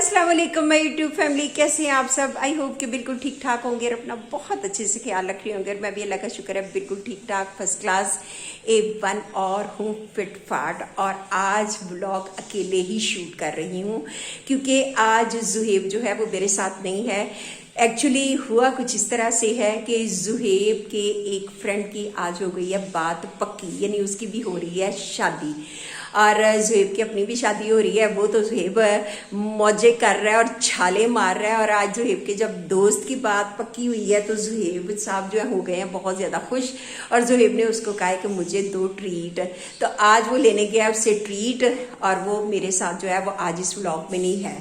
अस्सलाम वालेकुम my YouTube family, कैसे हैं आप सब। आई होप कि बिल्कुल ठीक ठाक होंगे और अपना बहुत अच्छे से ख्याल रख रहे होंगे। और मैं भी अल्लाह का शुक्र है बिल्कुल ठीक ठाक फर्स्ट क्लास A1 और हूँ फिट फाट। और आज ब्लॉग अकेले ही शूट कर रही हूँ क्योंकि आज जुहेब जो है वो मेरे साथ नहीं है। एक्चुअली हुआ कुछ इस तरह से है कि जुहेब के एक फ्रेंड की आज हो गई है बात पक्की, यानी उसकी भी हो रही है शादी और जुहेब की अपनी भी शादी हो रही है। वो तो जुहेब मौजे कर रहा है और छाले मार रहा है। और आज जुहेब के जब दोस्त की बात पक्की हुई है तो जुहेब साहब जो है हो गए हैं बहुत ज़्यादा खुश। और जुहेब ने उसको कहा है कि मुझे दो ट्रीट, तो आज वो लेने गया उससे ट्रीट और वो मेरे साथ जो है वो आज इस व्लॉग में नहीं है।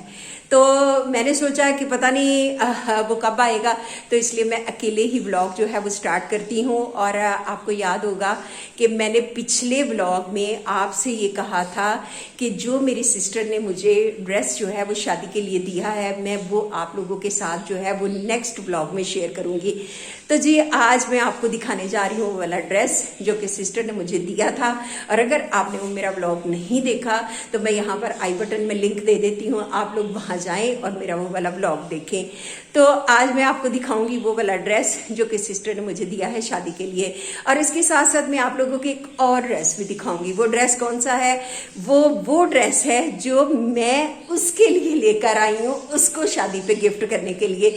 तो मैंने सोचा कि पता नहीं वो कब आएगा, तो इसलिए मैं अकेले ही व्लॉग जो है वो स्टार्ट करती हूँ। और आपको याद होगा कि मैंने पिछले व्लॉग में आपसे ये कहा था कि जो मेरी सिस्टर ने मुझे ड्रेस जो है वो शादी के लिए दिया है, मैं वो आप लोगों के साथ जो है वो नेक्स्ट व्लॉग में शेयर करूँगी। तो जी आज मैं आपको दिखाने जा रही हूँ वो वाला ड्रेस जो कि सिस्टर ने मुझे दिया था। और अगर आपने वो मेरा व्लॉग नहीं देखा तो मैं यहाँ पर आई बटन में लिंक दे देती हूँ, आप लोग वहाँ जाएं और मेरा वो वाला व्लॉग देखें। तो आज मैं आपको दिखाऊंगी वो वाला ड्रेस जो कि सिस्टर ने मुझे दिया है शादी के लिए। और इसके साथ साथ मैं आप लोगों को एक और ड्रेस भी दिखाऊंगी। वो ड्रेस कौन सा है? वो ड्रेस है जो मैं उसके लिए लेकर आई हूँ, उसको शादी पे गिफ्ट करने के लिए।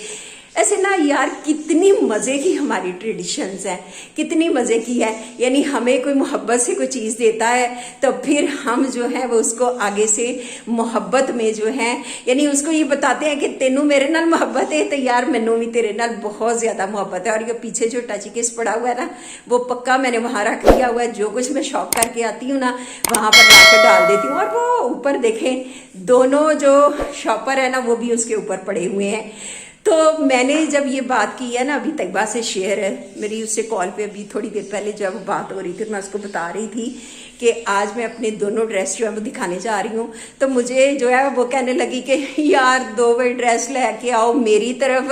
ऐसे ना यार कितनी मज़े की हमारी ट्रेडिशंस हैं, कितनी मज़े की है। यानी हमें कोई मोहब्बत से कोई चीज़ देता है तो फिर हम जो है वो उसको आगे से मोहब्बत में जो है यानी उसको ये बताते हैं कि तेनू मेरे नाल मोहब्बत है तो यार मैनू भी तेरे नाल बहुत ज़्यादा मोहब्बत है। और ये पीछे जो टचकेस पड़ा हुआ है ना वो पक्का मैंने वहाँ रख लिया हुआ है। जो कुछ मैं शॉप करके आती हूँ ना वहाँ पर लाकर डाल देती हूँ। और वो ऊपर देखें दोनों जो शॉपर है ना वो भी उसके ऊपर पड़े हुए हैं। तो मैंने जब ये बात की है ना अभी तैयबा से शेयर है, मेरी उससे कॉल पे अभी थोड़ी देर पहले जब बात हो रही थी मैं उसको बता रही थी कि आज मैं अपने दोनों ड्रेस जो है वो दिखाने जा रही हूँ। तो मुझे जो है वो कहने लगी कि यार दो वही ड्रेस लेके आओ मेरी तरफ,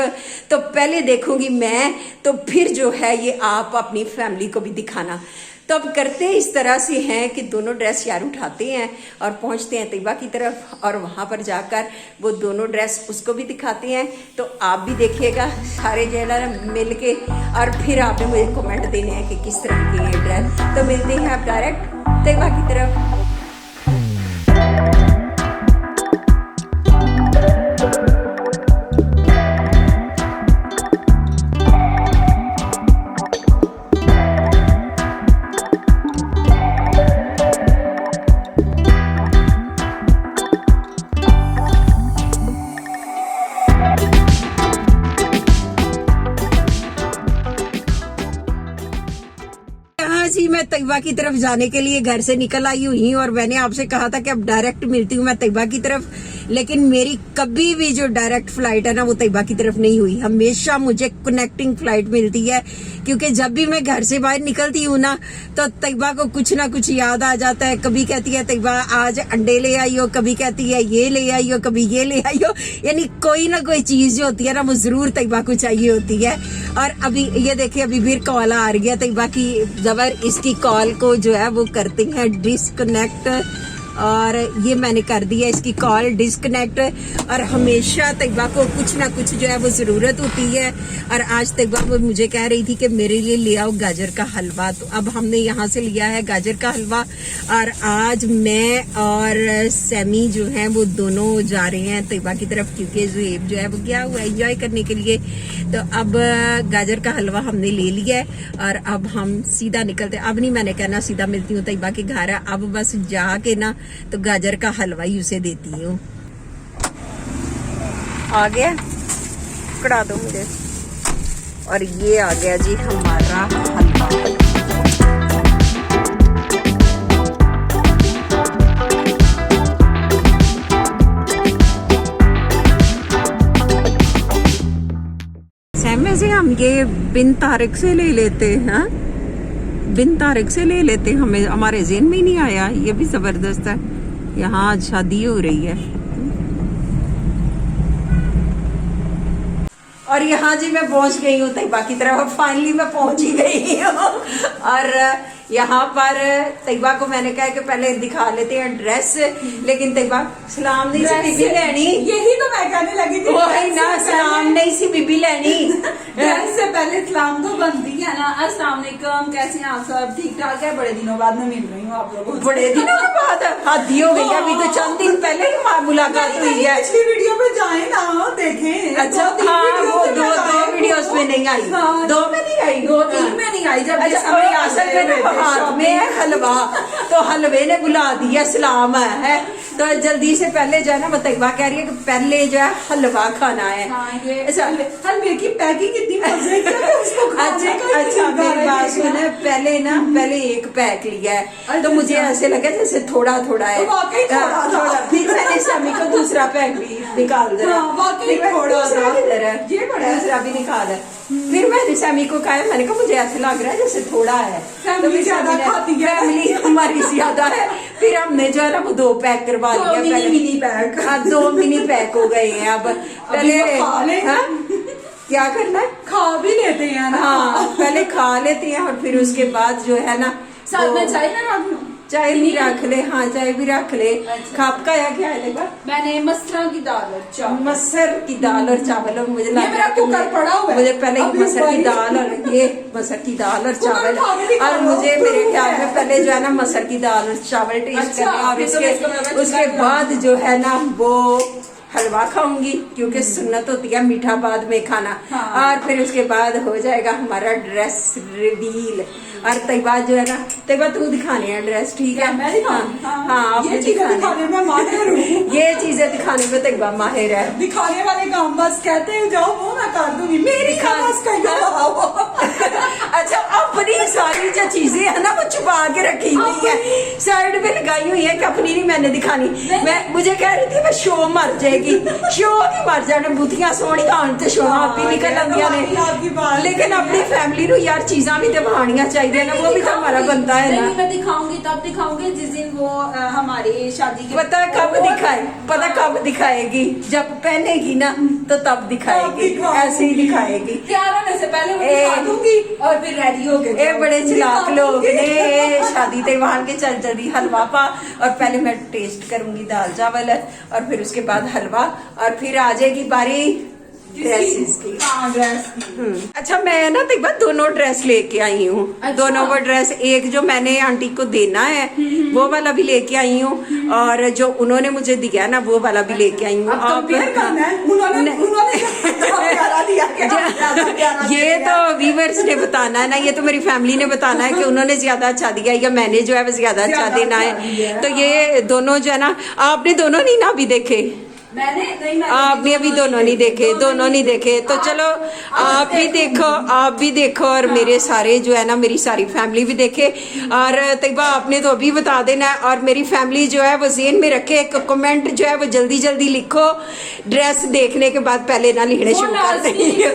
तो पहले देखूंगी मैं तो फिर जो है ये आप अपनी फैमिली को भी दिखाना। तो अब करते इस तरह से हैं कि दोनों ड्रेस यार उठाते हैं और पहुंचते हैं तैयबा की तरफ और वहां पर जाकर वो दोनों ड्रेस उसको भी दिखाते हैं। तो आप भी देखिएगा सारे जो है मिल के, और फिर आपने मुझे कमेंट देने हैं कि किस तरह के ये ड्रेस। तो मिलते हैं आप डायरेक्ट तैयबा की तरफ। जी मैं तैयबा की तरफ जाने के लिए घर से निकल आई हुई और मैंने आपसे कहा था कि अब डायरेक्ट मिलती हूँ मैं तैयबा की तरफ, लेकिन मेरी कभी भी जो डायरेक्ट फ्लाइट है ना वो तैयबा की तरफ नहीं हुई। हमेशा मुझे कनेक्टिंग फ्लाइट मिलती है क्योंकि जब भी मैं घर से बाहर निकलती हूँ ना तो तैयबा को कुछ ना कुछ याद आ जाता है। कभी कहती है तैयबा आज अंडे ले आई हो, कभी कहती है ये ले आई हो, कभी ये ले आई हो। यानी कोई ना कोई चीज जो होती है ना वो जरूर तैयबा को चाहिए होती है। और अभी ये देखिए अभी फिर कॉल आ रही है तैयबा की, जबर इसकी कॉल को जो है वो करते हैं डिस्कनेक्ट, और ये मैंने कर दिया इसकी कॉल डिस्कनेक्ट। और हमेशा तैयबा को कुछ ना कुछ जो है वो जरूरत होती है। और आज तैयबा वो मुझे कह रही थी कि मेरे लिए ले आओ गाजर का हलवा, तो अब हमने यहाँ से लिया है गाजर का हलवा। और आज मैं और सैमी जो है वो दोनों जा रहे हैं तैयबा की तरफ क्योंकि जुहेब जो है वो गया हुआ एंजॉय करने के लिए। तो अब गाजर का हलवा हमने ले लिया है और अब हम सीधा निकलते। अब नहीं मैंने कहना सीधा मिलती हूँ तैयबा के घर, अब बस जाके ना तो गाजर का हलवा ही उसे देती हूँ। आ गया कड़ा दो मुझे। और ये आ गया जी हमारा हलवा। सहमे से हम ये बिन तारिक से ले लेते हैं, बिन तारिक से ले लेते, हमें हमारे ज़हन में ही नहीं आया। ये भी जबरदस्त है। यहाँ आज शादी हो रही है। और यहाँ जी मैं पहुंच गई हूँ तैयबा की तरफ, फाइनली मैं पहुंच ही गई हूँ। और यहाँ पर तैयबा को मैंने कहा कि पहले दिखा लेते हैं ड्रेस, लेकिन तैयबा सलाम नहीं सी बीबी लेनी। यही तो मैं कहने लगी थी, वही ना, सलाम नहीं सी बीबी लेनी। ड्रेस से पहले सलाम तो बनती है ना। अस्सलाम वालेकुम, कैसे हैं आप सब? ठीक ठाक है? बड़े दिनों बाद मैं मिल रही हूँ आप लोगों से। बड़े दिनों के बाद हादी हो गई, अभी तो चंद दिन पहले ही मुलाकात हुई है। पिछली वीडियो पे जाए ना, देखें। अच्छा, हाँ वो दो वीडियोस में नहीं आई, दो में नहीं आई, 2-3 में नहीं आई। जब असल में ना हाथ में है हलवा, तो हलवे ने बुला दिया सलाम है, तो जल्दी से पहले जो है ना तैयबा कह रही है कि पहले जो है हलवा खाना है। हलवे की पैकिंग इतनी मजे की है, उसको खाने का अच्छा मेरी बात सुने, पहले एक पैक लिया है, तो मुझे ऐसे लगा जैसे थोड़ा थोड़ा है, थोड़ा। फिर मैंने समी को दूसरा पैक भी निकाल दिया, किधर है ये, बड़ा दूसरा भी निकाल है। फिर मैंने समी को कहा, मैंने कहा मुझे ऐसे लग रहा है जैसे थोड़ा है, फैमिली ज्यादा खाती है, फैमिली हमारी ज्यादा है। फिर हमने जो है ना वो 2 पैक करवा लिया, मिनी पैक। हाँ 2 मिनी पैक हो गए हैं। अब पहले क्या करना है, खा भी लेते हैं ना। हाँ पहले खा लेते हैं, और फिर उसके बाद जो है ना साथ में चाय ना, चाय भी रख ले। हाँ चाय भी रख ले। खापका या क्या है देखा, मैंने मसरा की दाल और चावल, मसर की दाल और चावल। और मुझे लग रहा कुकर पड़ा हुआ है, मुझे पहले मसर की दाल और ये मसर की दाल और चावल, और मुझे मेरे ख्याल में पहले जो है ना मसर की दाल और चावल टेस्ट करना, और उसके बाद जो है ना वो हलवा खाऊंगी, क्योंकि सुन्नत होती है मीठा बाद में खाना। और फिर उसके बाद हो जाएगा हमारा ड्रेस रिवील। और तैयबा जो है ना, तैयबा तू दिखाने है ड्रेस, ठीक है? मैं दिखाऊं? हाँ ये चीजें दिखाने में माहिर हूँ। ये चीजें दिखाने में तैयबा माहिर है। दिखाने वाले काम बस कहते हैं जाओ, वो मैं कर दूंगी, मेरी बस अच्छा अपनी सारी जो चीजें है ना वो छुपा के रखी हुई है, साइड में लगाई हुई है कि अपनी नहीं मैंने दिखानी। मैं मुझे कह रही थी मैं शो मर जाएगी, शो की मर जाने, बुतियां सोहनियां आन ते शो आप भी निकल आंदियां ने, लेकिन अपनी फैमिली नु यार चीजा भी तो दिखानियां चाहिए ना, वो भी तो हमारा बनता है ना। मैं दिखाऊंगी तब दिखाऊंगी जिस दिन वो हमारी शादी के, पता कब दिखाए, पता कब दिखाएगी, जब पहनेगी ना तो तब दिखाएगी, ऐसे ही दिखाएगी। तैयार होने से पहले वो दिखा दूंगी और फिर रेडी हो गए। ये बड़े चिलाक लोग ने, शादी त्योहार के चल जल्दी हलवा पा, और पहले मैं टेस्ट करूंगी दाल चावल, और फिर उसके बाद हलवा, और फिर आ जाएगी बारी ड्रेसेस की। ड्रेस। अच्छा मैं ना तैयबा दोनों ड्रेस लेके आई हूँ। अच्छा। दोनों वो ड्रेस, एक जो मैंने आंटी को देना है वो वाला भी लेके आई हूँ, और जो उन्होंने मुझे दिया ना वो वाला भी लेके आई हूँ। ये तो व्यूअर्स ने बताना है ना, ये तो मेरी फैमिली ने बताना है कि उन्होंने ज्यादा अच्छा दिया या मैंने जो है वो ज्यादा अच्छा देना है। तो ये दोनों जो है ना, आपने दोनों नहीं ना अभी देखे, आपने अभी दोनों नहीं देखे, दोनों नहीं देखे, तो चलो आप भी देखो, आप भी देखो, और मेरे सारे जो है ना मेरी सारी फैमिली भी देखे। और तैयबा आपने तो अभी बता देना है, और मेरी फैमिली जो है वो ज़हन में रखे, एक कमेंट जो है वो जल्दी जल्दी लिखो। ड्रेस देखने के बाद पहले ना लिखने शुरू कर देंगे,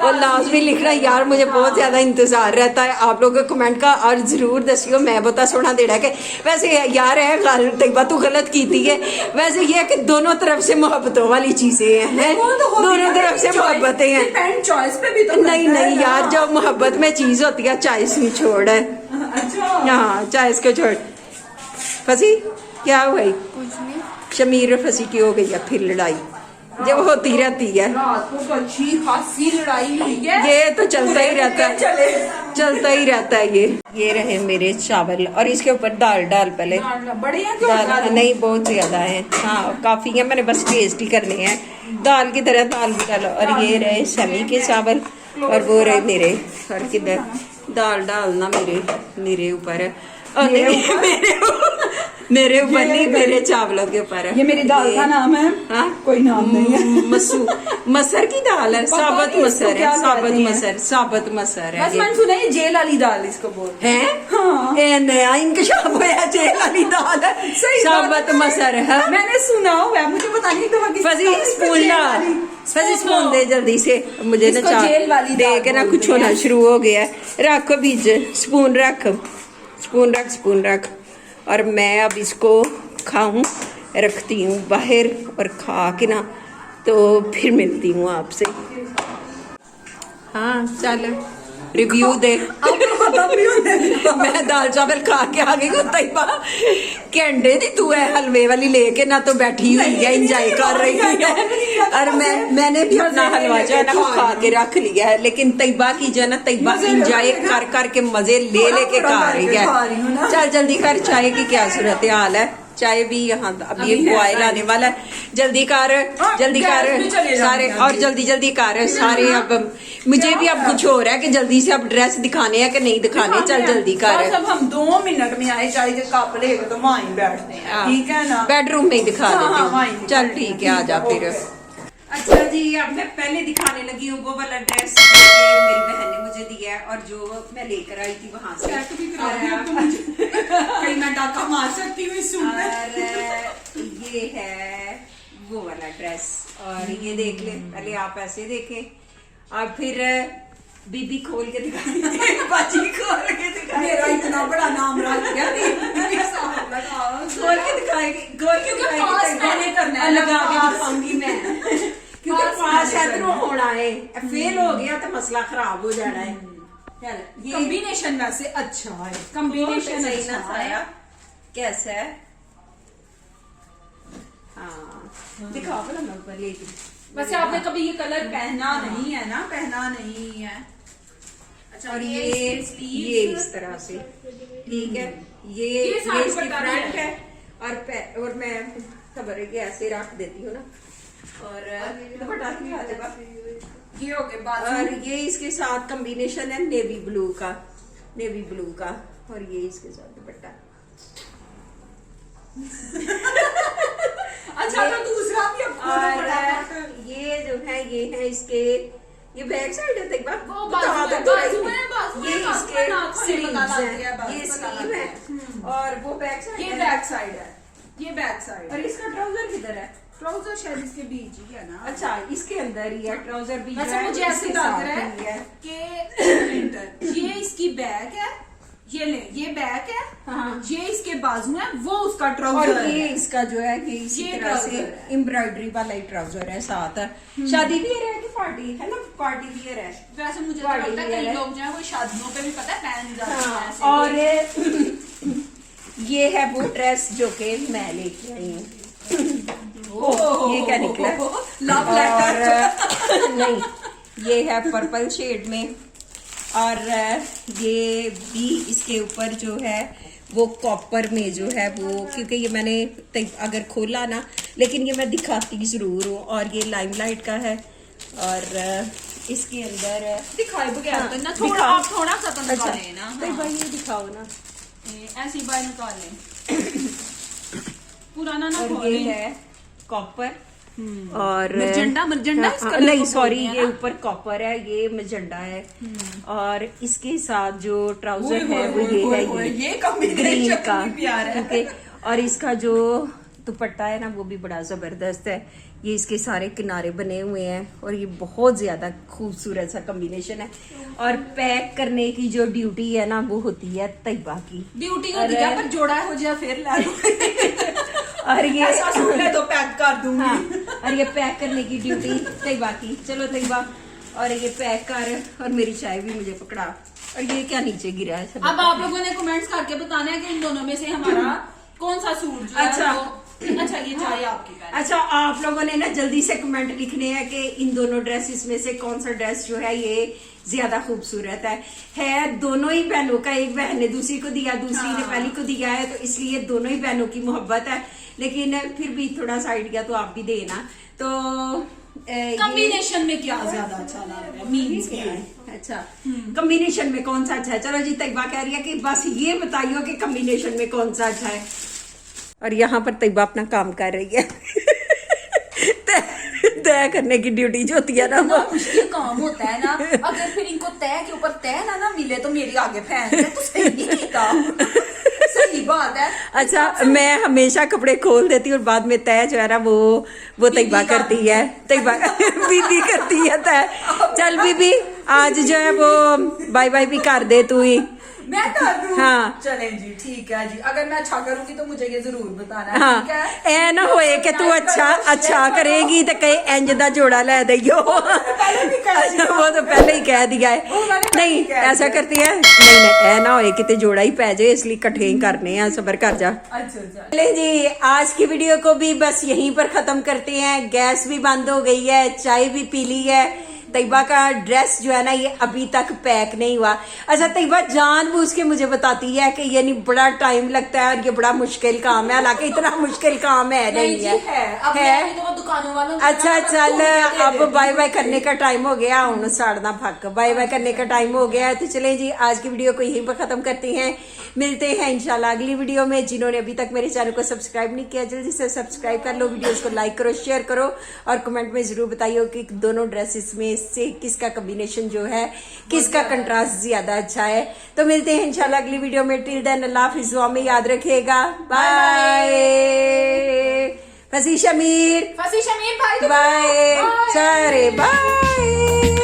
वो लाजमी लिखना यार, मुझे बहुत ज्यादा इंतजार रहता है आप लोगों के कमेंट का, और जरूर दसियो मैं बहुत सोना देना के। वैसे यार है तैयबा तू गलत की है, वैसे ये है कि दोनों तरफ से मोहब्बतों वाली चीजें हैं, दोनों तरफ से मोहब्बतें हैं। चॉइस पे भी तो नहीं यार, जब मोहब्बत में चीज होती है चॉइस नहीं छोड़ है। अच्छा हाँ चॉइस को छोड़। फंसी क्या हुआ? शमीर फंसी की हो गई है फिर लड़ाई, जब होती रहती है रात को तो अच्छी खासी लड़ाई हुई है। ये तो चलता ही रहता है, चलता ही रहता है। ये रहे मेरे चावल, और इसके ऊपर दाल डाल पहले। बड़े हैं दाल नहीं बहुत ज्यादा है, हाँ काफी है, मैंने बस टेस्ट ही करने हैं, दाल की तरह दाल भी डालो। और ये रहे समी के चावल, और वो रहे मेरे, और किधर दाल डालना मेरे ऊपर, मेरे ऊपर नहीं, मेरे चावलों के ऊपर है। ये मेरी दाल का नाम है? हाँ? कोई नाम नहीं है। मसर की दाल है, साबुत मसर है, साबुत मसर है। बस मैंने सुना है जेल वाली दाल इसको बोलते हैं। हाँ। नया इंकशाफ हुआ, जेल वाली दाल है, साबुत मसर है। मैंने सुना हुआ है, मुझे पता नहीं तो फजी स्पून डाल, फजी स्पून दे जल्दी से, मुझे ना चावल दे के ना कुछ होना शुरू हो गया है। रख बीच स्पून रख, स्पून रख, और मैं अब इसको खाऊं, रखती हूँ बाहर, और खा के ना तो फिर मिलती हूँ आपसे। हाँ चल रिव्यू दे। आपको पता भी होता है मैं दाल चावल खा के आ गई हूँ तैयबा, घंटे दी तू है हलवे वाली लेके ना तो बैठी हुई है, इंजॉय कर रही है। और मैंने भी अपना हलवा जो है ना वो खा के रख लिया है, लेकिन तैयबा की जो है ना तैयबा इंजॉय कर कर के मजे ले लेके खा रही है। चल जल्दी कर, चाय की क्या सूरत हाल है? चाय भी यहाँ अभी एक बॉयल आने वाला है, जल्दी कर जल्दी कर सारे, और जल्दी जल्दी कर सारे। अब मुझे भी अब कुछ हो रहा है कि जल्दी से अब ड्रेस दिखाने हैं कि नहीं दिखाने, चल जल्दी कर। अब हम 2 मिनट में आए, चाय के कप लेके तो वहीं बैठते हैं, ठीक है ना? बेडरूम में ही दिखा देती हाँ, हूँ। चल ठीक है, आ जा फिर। अच्छा जी, अब मैं पहले दिखाने लगी हूँ वो वाला ड्रेस मेरी बहन ने मुझे दिया है और जो मैं लेकर आई थी वहां से। कहीं मैं डाका मार सकती हूँ इस सूट में। और ये है वो वाला ड्रेस, और ये देख ले, पहले आप ऐसे देखें और फिर बीबी खोल के दिखाई, बाजी खोल के दिखाई। मेरा इतना बड़ा नाम रख गया, खोल के दिखाएगी, खोल के दिखाएगी, लगा के दिखाऊंगी मैं। क्योंकि पास है तो होना है, फेल हो गया तो मसला खराब हो जाना है। चल ये कॉम्बिनेशन वैसे अच्छा है, कॉम्बिनेशन सही अच्छा ना है। कैसा है? हाँ दिखाओ भला, मैं ऊपर लेके। वैसे आपने कभी ये कलर पहना नहीं है ना? पहना नहीं है। अच्छा, और ये इस तरह से, ठीक है। ये इसकी फ्रंट है और मैं खबर के ऐसे रख देती हूँ ना, और दुपट्टा दिखा दे बस। ये हो गए बाजू। और ये इसके साथ कॉम्बिनेशन है नेवी ब्लू का, और ये इसके साथ दुपट्टा। अच्छा तो दूसरा भी और ये जो है ये है इसके, ये बैक साइड है तक वो बाजू में ये इसके स्लीव्स हैं, ये स्लीव है और वो बैक साइड, ये बैक साइड है, ये बैक साइड। और इसका ट्राउजर किधर है? ट्राउजर शायद इसके बीच ही है ना? अच्छा इसके अंदर ही है ट्राउजर भी। वैसे मुझे ऐसे लग रहा है कि ये इसकी बैक है, ये ले, ये बैक है, हाँ। ये इसके बाजू है, वो उसका ट्राउजर और ये इसका जो है कि इसी तरह से एम्ब्रॉयडरी वाला ही ट्राउजर है साथ। शादी वियर है कि पार्टी है ना? पार्टी वियर है वैसे मुझे तो लगता है कई लोग जो है वो शादियों पे भी पता है पहन जाते हैं हाँ, ऐसे। और ये है वो ड्रेस जो कि मैं लेके आई हूँ। ये क्या निकला? Love letter. नहीं, ये है पर्पल शेड में, और ये भी इसके ऊपर जो है वो कॉपर में जो है वो, क्योंकि ये मैंने अगर खोला ना, लेकिन ये मैं दिखाती जरूर हूँ। और ये लाइमलाइट का है, और इसके अंदर दिखाए बगैर हाँ, तो ना थोड़ा आप थोड़ा सा तो अच्छा, निकालें ना। तो भाई ये दिखाओ ना, ऐसी बार निकालें पुराना ना और ये खोलें। है कॉपर और मरजंडा इस कलर नहीं को सॉरी, बोलते हैं ये ना? ऊपर कॉपर है, ये मजेंडा है। और इसके साथ जो ट्राउजर है वो ये है ग्रीन का, ठीक है। और इसका जो दुपट्टा है ना वो भी बड़ा जबरदस्त है, ये इसके सारे किनारे बने हुए हैं और ये बहुत ज्यादा खूबसूरत सा कॉम्बिनेशन है। और पैक करने की जो ड्यूटी है ना वो होती है तैयबा की ड्यूटी होती है, पर जोड़ा हो जाए फिर ला लो। और ये ऐसा सूट है तो पैक कर दूंगी। हाँ, और ये पैक करने की ड्यूटी तैयबा की। चलो तैयबा, और ये पैक कर, और मेरी चाय भी मुझे पकड़ा। और ये क्या नीचे गिरा है सब? अब आप लोगों ने कमेंट्स करके बताना है कि इन दोनों में से हमारा कौन सा सूट जो अच्छा। है वो अच्छा ये चाय आपकी पहले। अच्छा, आप लोगों ने ना जल्दी से कमेंट लिखने हैं कि इन दोनों ड्रेसेस में से कौन सा ड्रेस जो है ये ज्यादा खूबसूरत है दोनों ही बहनों का। एक बहन ने दूसरी को दिया, दूसरी ने पहली को दिया है, तो इसलिए दोनों ही बहनों की मोहब्बत है। लेकिन फिर भी थोड़ा सा आइडिया तो आप भी देना। तो कॉम्बिनेशन में क्या ज्यादा अच्छा लग रहा है? मीन्स क्या है? अच्छा, कॉम्बिनेशन में कौन सा अच्छा है? चलो जी, तैयबा कह रही है कि बस ये बताइयो कि कॉम्बिनेशन में कौन सा अच्छा है। और यहाँ पर तैयबा अपना काम कर रही है। तय करने की ड्यूटी जो होती है ना वो मुश्किल काम होता है ना। अगर फिर इनको तय के ऊपर तय ना मिले तो मेरी आगे फैन है, तो सही नहीं कीता। सही बात है। अच्छा, मैं हमेशा कपड़े खोल देती हूँ और बाद में तय जो है ना वो तैयबा करती है। तैयबा बीबी करती है तय। चल बीबी, आज जो है वो बाय बाय भी कर दे तू ही। मैं कर दूं? हाँ। चले जी, ठीक है जी। अगर मैं अच्छा करूंगी तो मुझे ये जरूर बताना, ठीक हाँ, है? ए ना होए कि तू अच्छा करेगी तो कहीं इंज दा जोड़ा लै दियो। पहले भी कह दिया। वो तो पहले ही कह दिया है। वो मैंने पहले नहीं ही कह ऐसा दिया। करती है, नहीं ए ना होए कि जोड़ा ही पै जाए, इसलिए इकट्ठे ही करने हैं, सबर कर जा। अच्छा। चले जी, आज की वीडियो को भी बस यहीं पर खत्म करते हैं। गैस भी बंद हो गई है, चाय भी पी ली है। तैयबा का ड्रेस जो है ना ये अभी तक पैक नहीं हुआ। अच्छा, तैयबा जानबूझ के मुझे बताती है कि ये नहीं बड़ा टाइम लगता है और ये बड़ा मुश्किल काम है, हालांकि इतना मुश्किल काम है नहीं जी, है। अब मैं भी तो दुकानों वालों को अच्छा ना चल, दे अब देती बाय बाय हूँ। करने का टाइम हो गया, हूं साड़ना फक बाय बाय करने का टाइम हो गया है। तो चलें जी, आज की वीडियो को यहीं पर खत्म करते हैं। मिलते हैं इंशाल्लाह अगली वीडियो में। जिन्होंने अभी तक मेरे चैनल को सब्सक्राइब नहीं किया, जल्दी से सब्सक्राइब कर लो, वीडियोस को लाइक करो, शेयर करो और कमेंट में जरूर बताइए कि दोनों ड्रेसेस में से किसका कॉम्बिनेशन जो है, किसका कंट्रास्ट ज्यादा अच्छा है। तो मिलते हैं इंशाल्लाह अगली वीडियो में। टिल देन अल्लाह हाफिज़, दुआ में याद रखिएगा। बाय। फसी शमीर फसी शमीर भाई, बाय, सारे बाय।